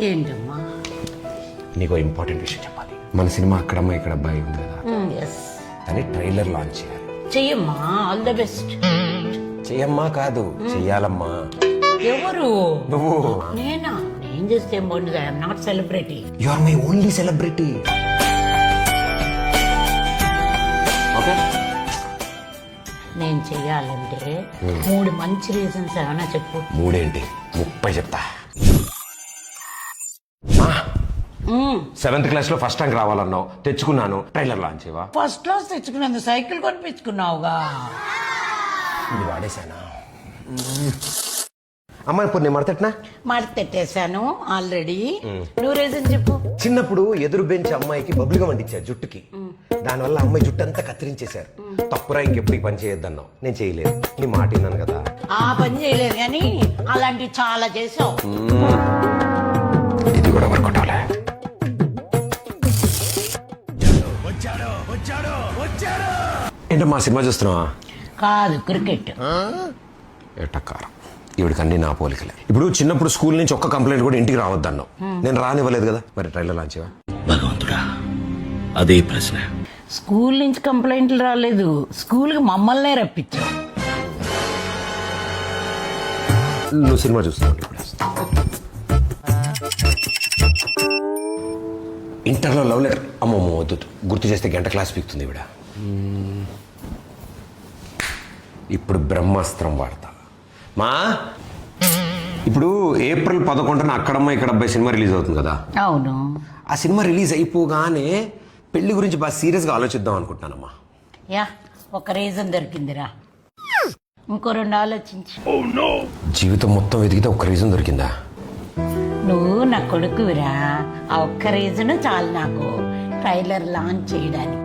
ఏంటమ్మా? నీకు ఇంపార్టెంట్ విషయం చెప్పాలి. మన సినిమా అక్కడమ్మ ఇక్కడ అబ్బాయి ఉంది కదా, ఎస్. దాన్ని ట్రైలర్ లాంచ్ చేయాలి. చెయ్యమ్మా, ఆల్ ద బెస్ట్. చెయ్యమ్మా కాదు, చెయ్యాలమ్మా. ఎవరు? నువ్వు. నేనా? నేను చేస్తే ఏం బాగుంటుంది. I'm not celebrity. You are my only celebrity. Okay, నేను చెయ్యాలంటే 3 మంచి రీజన్స్ ఏమైనా చెప్పు. 3 ఏంటి 30 చెప్తా. 7th క్లాస్ లో ఫస్ట్ ర్యాంక్ రావాలన్నావు, తెచ్చుకున్నాను. ట్రైలర్ లాంచ్ చేయవా? ఫస్ట్ క్లాస్ తెచ్చుకున్నందుకు సైకిల్ కొనిపించుకున్నావుగా. ఇది వాడేశానా? అమ్మ ఇప్పుడు నేను మడతెట్నా? మడతెట్టేశాను ఆల్రెడీ. నువ్వు రీజన్ చెప్పు. చిన్నప్పుడు ఎదురు బెంచ్ అమ్మాయికి బబులుగా వండించారు జుట్టుకి. దానివల్ల అమ్మాయి జుట్టు అంతా కత్తిరించేశారు. తప్పురా, ఇంకెప్పుడు ఈ పని చేయొద్దన్నావు. నేను చేయలేదు, నీ మాట విన్నాను కదా. ఆ పని చేయలేదు కానీ అలాంటివి చాలా చేసావు. ఇది కూడా వర్కౌట్ అవలే. ఏంటో మా సినిమా చూస్తున్నావా? కాదు, క్రికెట్. ఎట్టకారం. ఈవిడికి అన్ని నా పోలికలే. ఇప్పుడు చిన్నప్పుడు స్కూల్ నుంచి ఒక్క కంప్లైంట్ కూడా ఇంటికి రావద్దన్నావు. నేను రానివ్వలేదు కదా, మరి ట్రైలర్ లాంచ్ చేయవా? భగవంతుడా, అదే ప్రశ్న. స్కూల్ నుంచి కంప్లైంట్లు రాలేదు, స్కూల్కి మమ్మల్నే రప్పించావు. నువ్వు సినిమా చూస్తున్నావు ఇప్పుడు. ఇంటర్లో లవ్ లెటర్. అమ్మమ్మ వద్దు, గుర్తు చేస్తే గంట క్లాస్ పీకుతుంది ఈవిడ. ఇప్పుడు బ్రహ్మాస్త్రం వాడతా. మా ఇప్పుడు ఏప్రిల్ 11న అక్కడమ్మ ఇక్కడ అబ్బాయి సినిమా రిలీజ్ అవుతుంది కదా. అవును. ఆ సినిమా రిలీజ్ అయిపోగానే పెళ్లి గురించి బాగా సీరియస్గా ఆలోచిద్దాం అనుకుంటున్నానమ్మా. యా, ఒక రీజన్ దొరికిందిరా. ఇంకో 2 ఆలోచించు. జీవితం మొత్తం వెతికితే ఒక్క రీజన్ దొరికిందా? నువ్వు నా కొడుకువిరా. ఆ ఒక్క రీజన్ చాలు నాకు ట్రైలర్ లాంచ్ చేయడానికి.